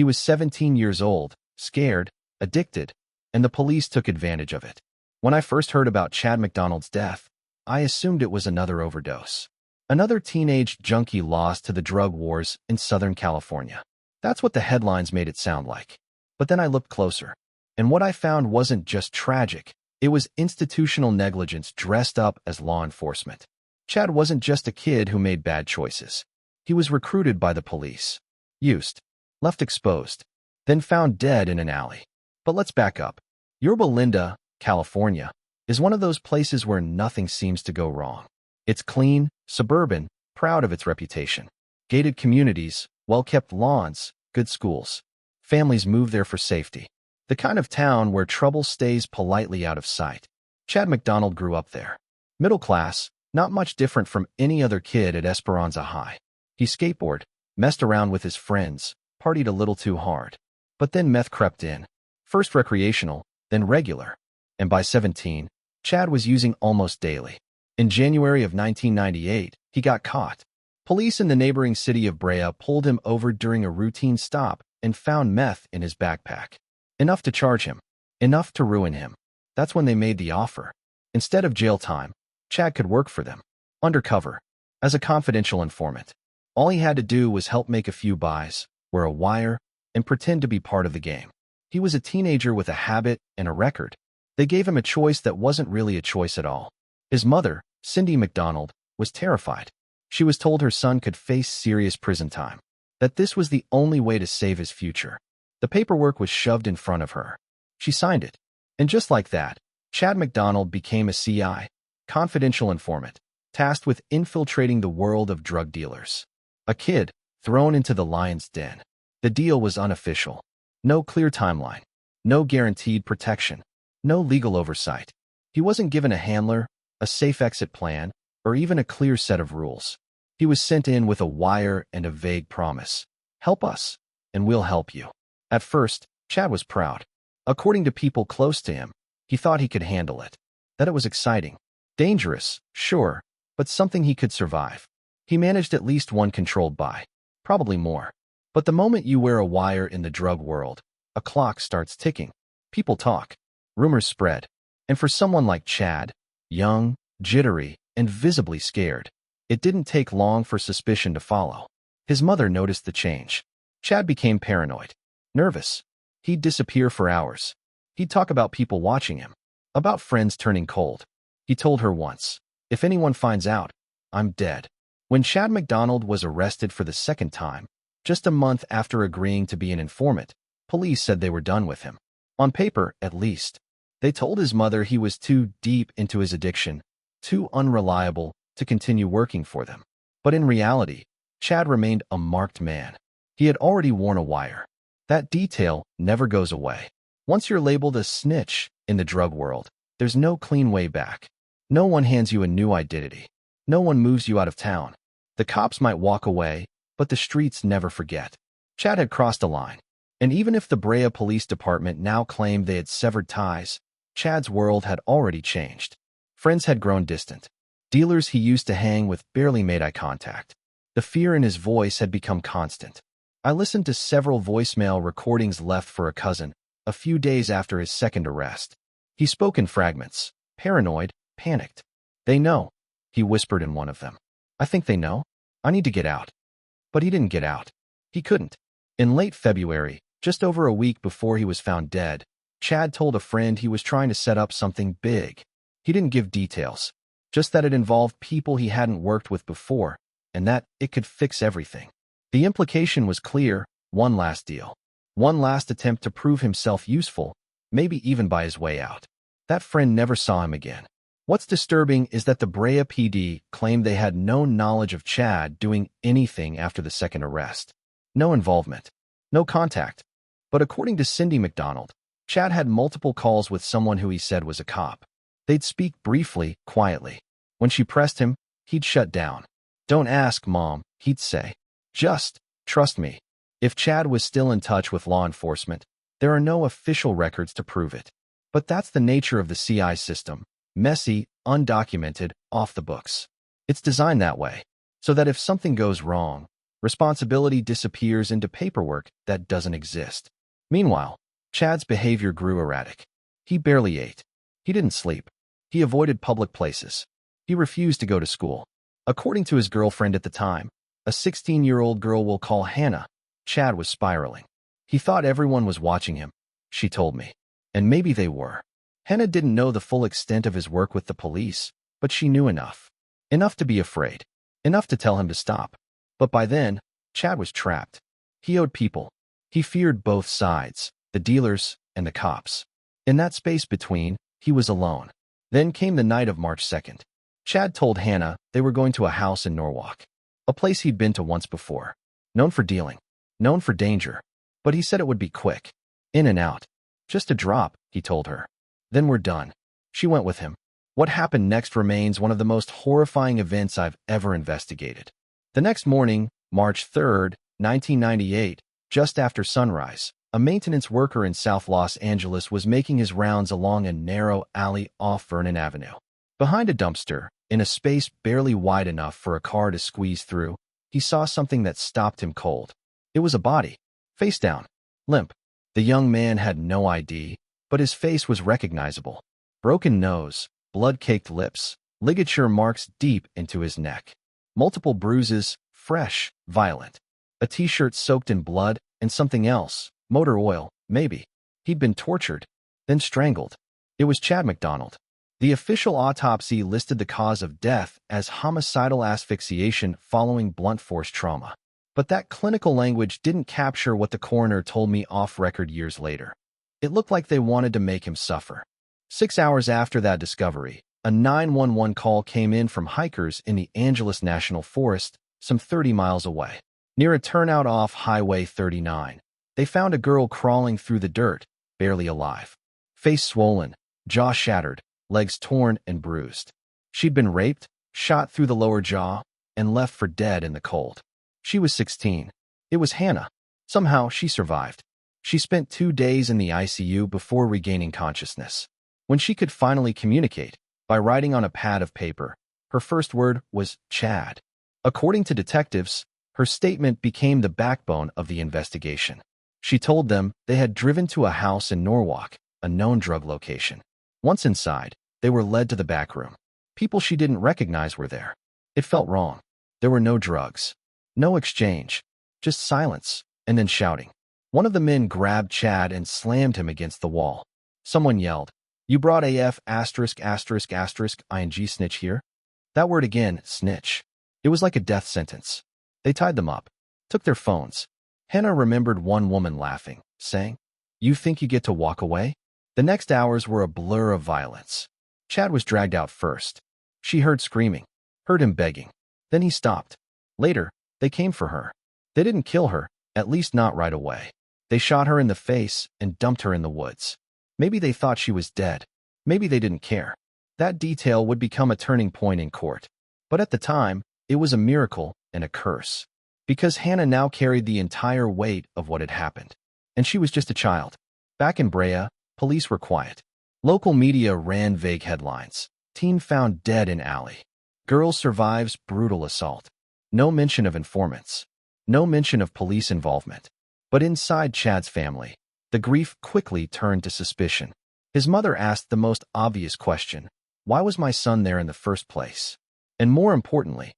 He was 17 years old, scared, addicted, and the police took advantage of it. When I first heard about Chad MacDonald's death, I assumed it was another overdose. Another teenage junkie lost to the drug wars in Southern California. That's what the headlines made it sound like. But then I looked closer, and what I found wasn't just tragic. It was institutional negligence dressed up as law enforcement. Chad wasn't just a kid who made bad choices. He was recruited by the police, used, left exposed, then found dead in an alley. But let's back up. Yorba Linda, California, is one of those places where nothing seems to go wrong. It's clean, suburban, proud of its reputation. Gated communities, well-kept lawns, good schools. Families move there for safety. The kind of town where trouble stays politely out of sight. Chad MacDonald grew up there. Middle class, not much different from any other kid at Esperanza High. He skateboarded, messed around with his friends, partied a little too hard. But then meth crept in. First recreational, then regular. And by 17, Chad was using almost daily. In January of 1998, he got caught. Police in the neighboring city of Brea pulled him over during a routine stop and found meth in his backpack. Enough to charge him. Enough to ruin him. That's when they made the offer. Instead of jail time, Chad could work for them. Undercover. As a confidential informant. All he had to do was help make a few buys, wear a wire, and pretend to be part of the game. He was a teenager with a habit and a record. They gave him a choice that wasn't really a choice at all. His mother, Cindy MacDonald, was terrified. She was told her son could face serious prison time. That this was the only way to save his future. The paperwork was shoved in front of her. She signed it. And just like that, Chad MacDonald became a CI, confidential informant, tasked with infiltrating the world of drug dealers. A kid, thrown into the lion's den. The deal was unofficial. No clear timeline. No guaranteed protection. No legal oversight. He wasn't given a handler, a safe exit plan, or even a clear set of rules. He was sent in with a wire and a vague promise. Help us, and we'll help you. At first, Chad was proud. According to people close to him, he thought he could handle it. That it was exciting. Dangerous, sure, but something he could survive. He managed at least one controlled buy. Probably more. But the moment you wear a wire in the drug world, a clock starts ticking. People talk. Rumors spread. And for someone like Chad, young, jittery, and visibly scared, it didn't take long for suspicion to follow. His mother noticed the change. Chad became paranoid. Nervous. He'd disappear for hours. He'd talk about people watching him. About friends turning cold. He told her once, "If anyone finds out, I'm dead." When Chad MacDonald was arrested for the second time, just a month after agreeing to be an informant, police said they were done with him. On paper, at least. They told his mother he was too deep into his addiction, too unreliable to continue working for them. But in reality, Chad remained a marked man. He had already worn a wire. That detail never goes away. Once you're labeled a snitch in the drug world, there's no clean way back. No one hands you a new identity. No one moves you out of town. The cops might walk away, but the streets never forget. Chad had crossed a line. And even if the Brea Police Department now claimed they had severed ties, Chad's world had already changed. Friends had grown distant. Dealers he used to hang with barely made eye contact. The fear in his voice had become constant. I listened to several voicemail recordings left for a cousin, a few days after his second arrest. He spoke in fragments, paranoid, panicked. "They know," he whispered in one of them. "I think they know. I need to get out." But he didn't get out. He couldn't. In late February, just over a week before he was found dead, Chad told a friend he was trying to set up something big. He didn't give details, just that it involved people he hadn't worked with before, and that it could fix everything. The implication was clear: one last deal. One last attempt to prove himself useful, maybe even buy his way out. That friend never saw him again. What's disturbing is that the Brea PD claimed they had no knowledge of Chad doing anything after the second arrest. No involvement. No contact. But according to Cindy MacDonald, Chad had multiple calls with someone who he said was a cop. They'd speak briefly, quietly. When she pressed him, he'd shut down. "Don't ask, Mom," he'd say. "Just trust me." If Chad was still in touch with law enforcement, there are no official records to prove it. But that's the nature of the CI system. Messy, undocumented, off the books. It's designed that way, so that if something goes wrong, Responsibility disappears into paperwork that doesn't exist. Meanwhile, Chad's behavior grew erratic. He barely ate. He didn't sleep. He avoided public places. He refused to go to school. According to his girlfriend at the time, a 16-year-old girl we'll call Hannah, Chad was spiraling. He thought everyone was watching him, she told me. And maybe they were. Hannah didn't know the full extent of his work with the police, but she knew enough. Enough to be afraid. Enough to tell him to stop. But by then, Chad was trapped. He owed people. He feared both sides, the dealers and the cops. In that space between, he was alone. Then came the night of March 2nd. Chad told Hannah they were going to a house in Norwalk, a place he'd been to once before. Known for dealing. Known for danger. But he said it would be quick. In and out. Just a drop, he told her. Then we're done. She went with him. What happened next remains one of the most horrifying events I've ever investigated. The next morning, March 3rd, 1998, just after sunrise, a maintenance worker in South Los Angeles was making his rounds along a narrow alley off Vernon Avenue. Behind a dumpster, in a space barely wide enough for a car to squeeze through, he saw something that stopped him cold. It was a body, face down, limp. The young man had no ID, but his face was recognizable. Broken nose, blood-caked lips, ligature marks deep into his neck. Multiple bruises, fresh, violent. A t-shirt soaked in blood, and something else, motor oil, maybe. He'd been tortured, then strangled. It was Chad MacDonald. The official autopsy listed the cause of death as homicidal asphyxiation following blunt force trauma. But that clinical language didn't capture what the coroner told me off-record years later. It looked like they wanted to make him suffer. 6 hours after that discovery, a 911 call came in from hikers in the Angeles National Forest, some 30 miles away. Near a turnout off Highway 39, they found a girl crawling through the dirt, barely alive. Face swollen, jaw shattered, legs torn and bruised. She'd been raped, shot through the lower jaw, and left for dead in the cold. She was 16. It was Hannah. Somehow, she survived. She spent 2 days in the ICU before regaining consciousness. When she could finally communicate, by writing on a pad of paper, her first word was Chad. According to detectives, her statement became the backbone of the investigation. She told them they had driven to a house in Norwalk, a known drug location. Once inside, they were led to the back room. People she didn't recognize were there. It felt wrong. There were no drugs. No exchange. Just silence, and then shouting. One of the men grabbed Chad and slammed him against the wall. Someone yelled, "You brought AF ****ing snitch here?" That word again, snitch. It was like a death sentence. They tied them up, took their phones. Hannah remembered one woman laughing, saying, "You think you get to walk away?" The next hours were a blur of violence. Chad was dragged out first. She heard screaming, heard him begging. Then he stopped. Later, they came for her. They didn't kill her, at least not right away. They shot her in the face and dumped her in the woods. Maybe they thought she was dead. Maybe they didn't care. That detail would become a turning point in court. But at the time, it was a miracle and a curse. Because Hannah now carried the entire weight of what had happened. And she was just a child. Back in Brea, police were quiet. Local media ran vague headlines. Teen found dead in alley. Girl survives brutal assault. No mention of informants. No mention of police involvement. But inside Chad's family, the grief quickly turned to suspicion. His mother asked the most obvious question: why was my son there in the first place? And more importantly,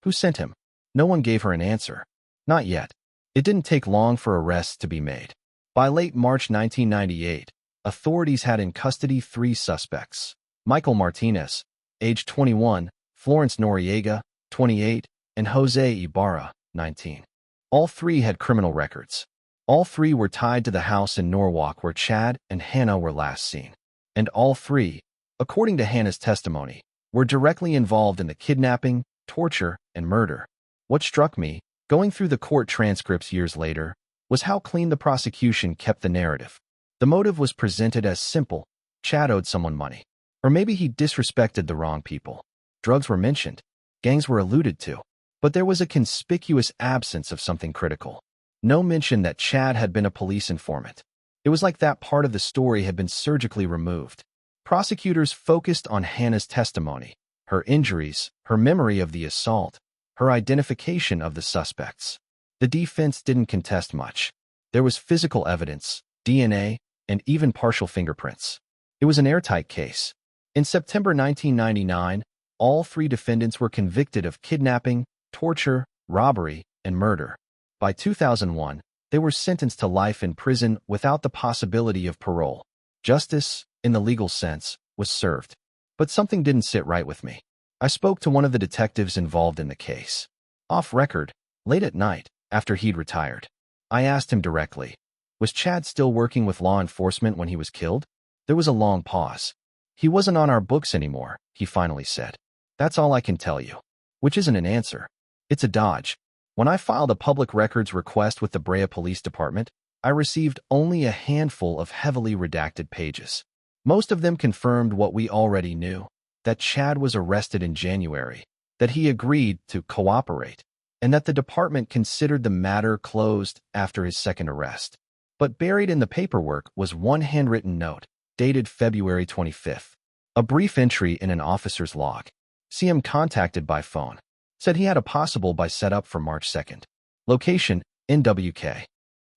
who sent him? No one gave her an answer. Not yet. It didn't take long for arrests to be made. By late March 1998, authorities had in custody 3 suspects: Michael Martinez, age 21, Florence Noriega, 28, and Jose Ibarra, 19. All 3 had criminal records. All 3 were tied to the house in Norwalk where Chad and Hannah were last seen. And all 3, according to Hannah's testimony, were directly involved in the kidnapping, torture, and murder. What struck me, going through the court transcripts years later, was how clean the prosecution kept the narrative. The motive was presented as simple: Chad owed someone money. Or maybe he disrespected the wrong people. Drugs were mentioned. Gangs were alluded to. But there was a conspicuous absence of something critical. No mention that Chad had been a police informant. It was like that part of the story had been surgically removed. Prosecutors focused on Hannah's testimony, her injuries, her memory of the assault, her identification of the suspects. The defense didn't contest much. There was physical evidence, DNA, and even partial fingerprints. It was an airtight case. In September 1999, all three defendants were convicted of kidnapping, torture, robbery, and murder. By 2001, they were sentenced to life in prison without the possibility of parole. Justice, in the legal sense, was served. But something didn't sit right with me. I spoke to one of the detectives involved in the case. Off record, late at night, after he'd retired. I asked him directly, was Chad still working with law enforcement when he was killed? There was a long pause. He wasn't on our books anymore, he finally said. That's all I can tell you. Which isn't an answer. It's a dodge. When I filed a public records request with the Brea Police Department, I received only a handful of heavily redacted pages. Most of them confirmed what we already knew, that Chad was arrested in January, that he agreed to cooperate, and that the department considered the matter closed after his second arrest. But buried in the paperwork was one handwritten note, dated February 25th. A brief entry in an officer's log. CM contacted by phone. Said he had a possible buy set up for March 2nd. Location, NWK.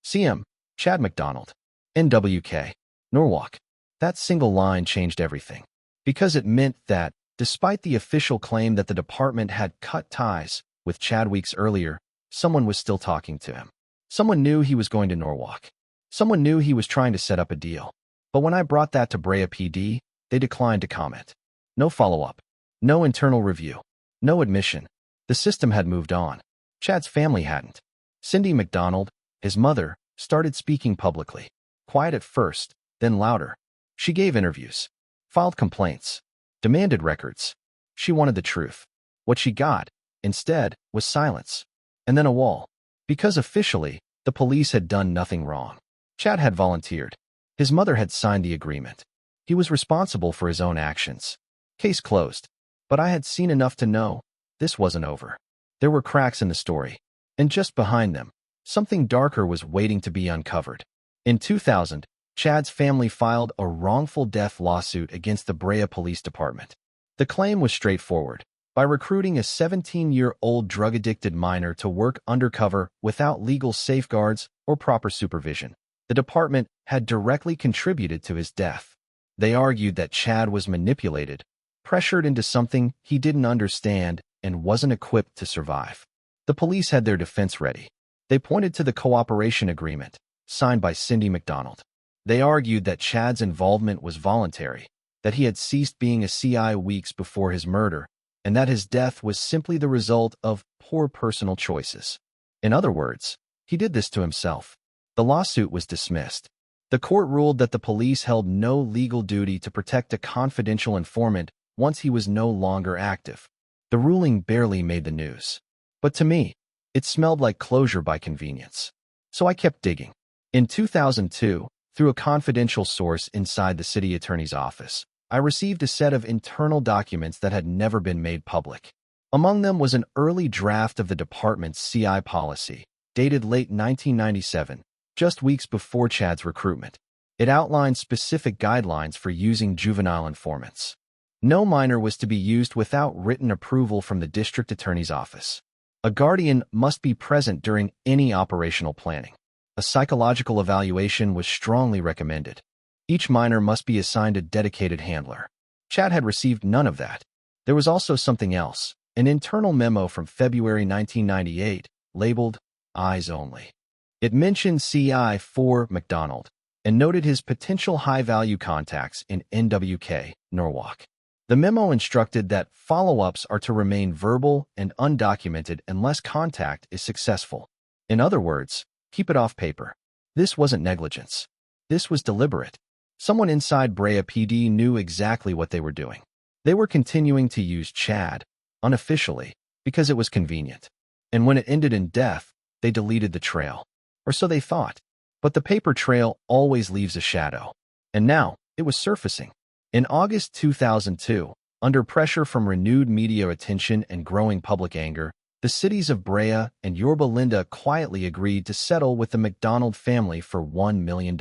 CM, Chad MacDonald. NWK, Norwalk. That single line changed everything. Because it meant that, despite the official claim that the department had cut ties with Chad weeks earlier, someone was still talking to him. Someone knew he was going to Norwalk. Someone knew he was trying to set up a deal. But when I brought that to Brea PD, they declined to comment. No follow-up. No internal review. No admission. The system had moved on. Chad's family hadn't. Cindy MacDonald, his mother, started speaking publicly. Quiet at first, then louder. She gave interviews. Filed complaints. Demanded records. She wanted the truth. What she got, instead, was silence. And then a wall. Because officially, the police had done nothing wrong. Chad had volunteered. His mother had signed the agreement. He was responsible for his own actions. Case closed. But I had seen enough to know this wasn't over. There were cracks in the story. And just behind them, something darker was waiting to be uncovered. In 2000, Chad's family filed a wrongful death lawsuit against the Brea Police Department. The claim was straightforward. By recruiting a 17-year-old drug-addicted minor to work undercover without legal safeguards or proper supervision, the department had directly contributed to his death. They argued that Chad was manipulated, pressured into something he didn't understand and wasn't equipped to survive. The police had their defense ready. They pointed to the cooperation agreement, signed by Cindy MacDonald. They argued that Chad's involvement was voluntary, that he had ceased being a CI weeks before his murder, and that his death was simply the result of poor personal choices. In other words, he did this to himself. The lawsuit was dismissed. The court ruled that the police held no legal duty to protect a confidential informant once he was no longer active. The ruling barely made the news. But to me, it smelled like closure by convenience. So I kept digging. In 2002, through a confidential source inside the city attorney's office, I received a set of internal documents that had never been made public. Among them was an early draft of the department's CI policy, dated late 1997, just weeks before Chad's recruitment. It outlined specific guidelines for using juvenile informants. No minor was to be used without written approval from the district attorney's office. A guardian must be present during any operational planning. A psychological evaluation was strongly recommended. Each minor must be assigned a dedicated handler. Chad had received none of that. There was also something else, an internal memo from February 1998, labeled Eyes Only. It mentioned CI for MacDonald and noted his potential high-value contacts in NWK, Norwalk. The memo instructed that follow-ups are to remain verbal and undocumented unless contact is successful. In other words, keep it off paper. This wasn't negligence. This was deliberate. Someone inside Brea PD knew exactly what they were doing. They were continuing to use Chad, unofficially, because it was convenient. And when it ended in death, they deleted the trail. Or so they thought. But the paper trail always leaves a shadow. And now, it was surfacing. In August 2002, under pressure from renewed media attention and growing public anger, the cities of Brea and Yorba Linda quietly agreed to settle with the MacDonald family for $1 million.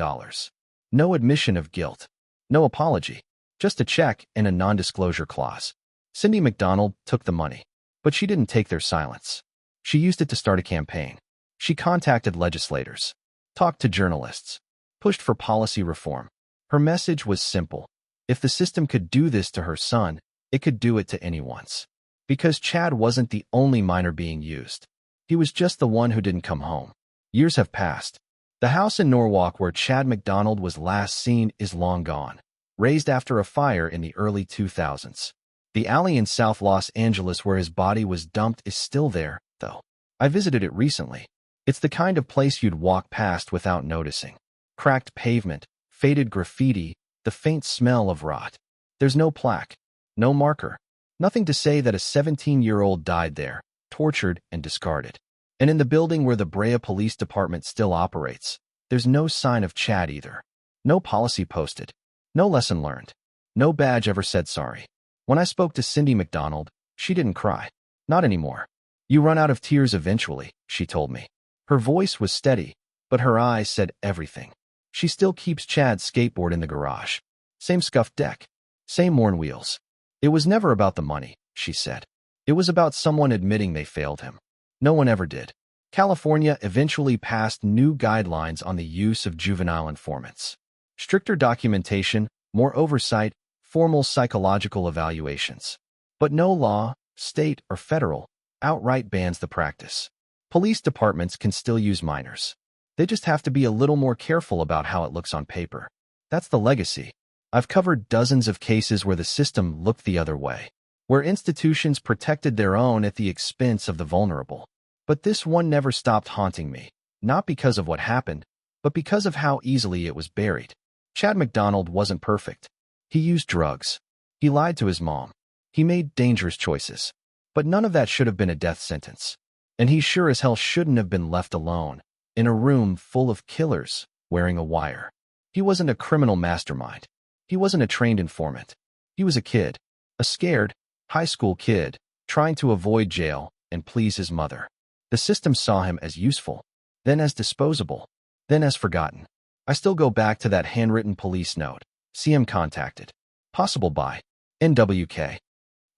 No admission of guilt. No apology. Just a check and a non-disclosure clause. Cindy MacDonald took the money. But she didn't take their silence. She used it to start a campaign. She contacted legislators, talked to journalists, pushed for policy reform. Her message was simple. If the system could do this to her son, it could do it to anyone's. Because Chad wasn't the only minor being used. He was just the one who didn't come home. Years have passed. The house in Norwalk where Chad MacDonald was last seen is long gone, razed after a fire in the early 2000s. The alley in South Los Angeles where his body was dumped is still there, though. I visited it recently. It's the kind of place you'd walk past without noticing. Cracked pavement, faded graffiti, the faint smell of rot. There's no plaque, no marker, nothing to say that a 17-year-old died there, tortured and discarded. And in the building where the Brea Police Department still operates, there's no sign of Chad either. No policy posted. No lesson learned. No badge ever said sorry. When I spoke to Cindy MacDonald, she didn't cry. Not anymore. You run out of tears eventually, she told me. Her voice was steady, but her eyes said everything. She still keeps Chad's skateboard in the garage. Same scuffed deck. Same worn wheels. It was never about the money, she said. It was about someone admitting they failed him. No one ever did. California eventually passed new guidelines on the use of juvenile informants. Stricter documentation, more oversight, formal psychological evaluations. But no law, state or federal, outright bans the practice. Police departments can still use minors. They just have to be a little more careful about how it looks on paper. That's the legacy. I've covered dozens of cases where the system looked the other way, where institutions protected their own at the expense of the vulnerable. But this one never stopped haunting me, not because of what happened, but because of how easily it was buried. Chad MacDonald wasn't perfect. He used drugs. He lied to his mom. He made dangerous choices. But none of that should have been a death sentence. And he sure as hell shouldn't have been left alone, in a room full of killers, wearing a wire. He wasn't a criminal mastermind. He wasn't a trained informant. He was a kid, a scared, high school kid, trying to avoid jail and please his mother. The system saw him as useful, then as disposable, then as forgotten. I still go back to that handwritten police note. CM contacted. Possible by NWK.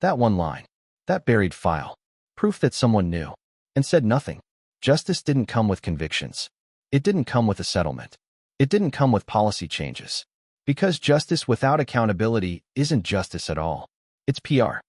That one line. That buried file. Proof that someone knew. And said nothing. Justice didn't come with convictions. It didn't come with a settlement. It didn't come with policy changes. Because justice without accountability isn't justice at all. It's PR.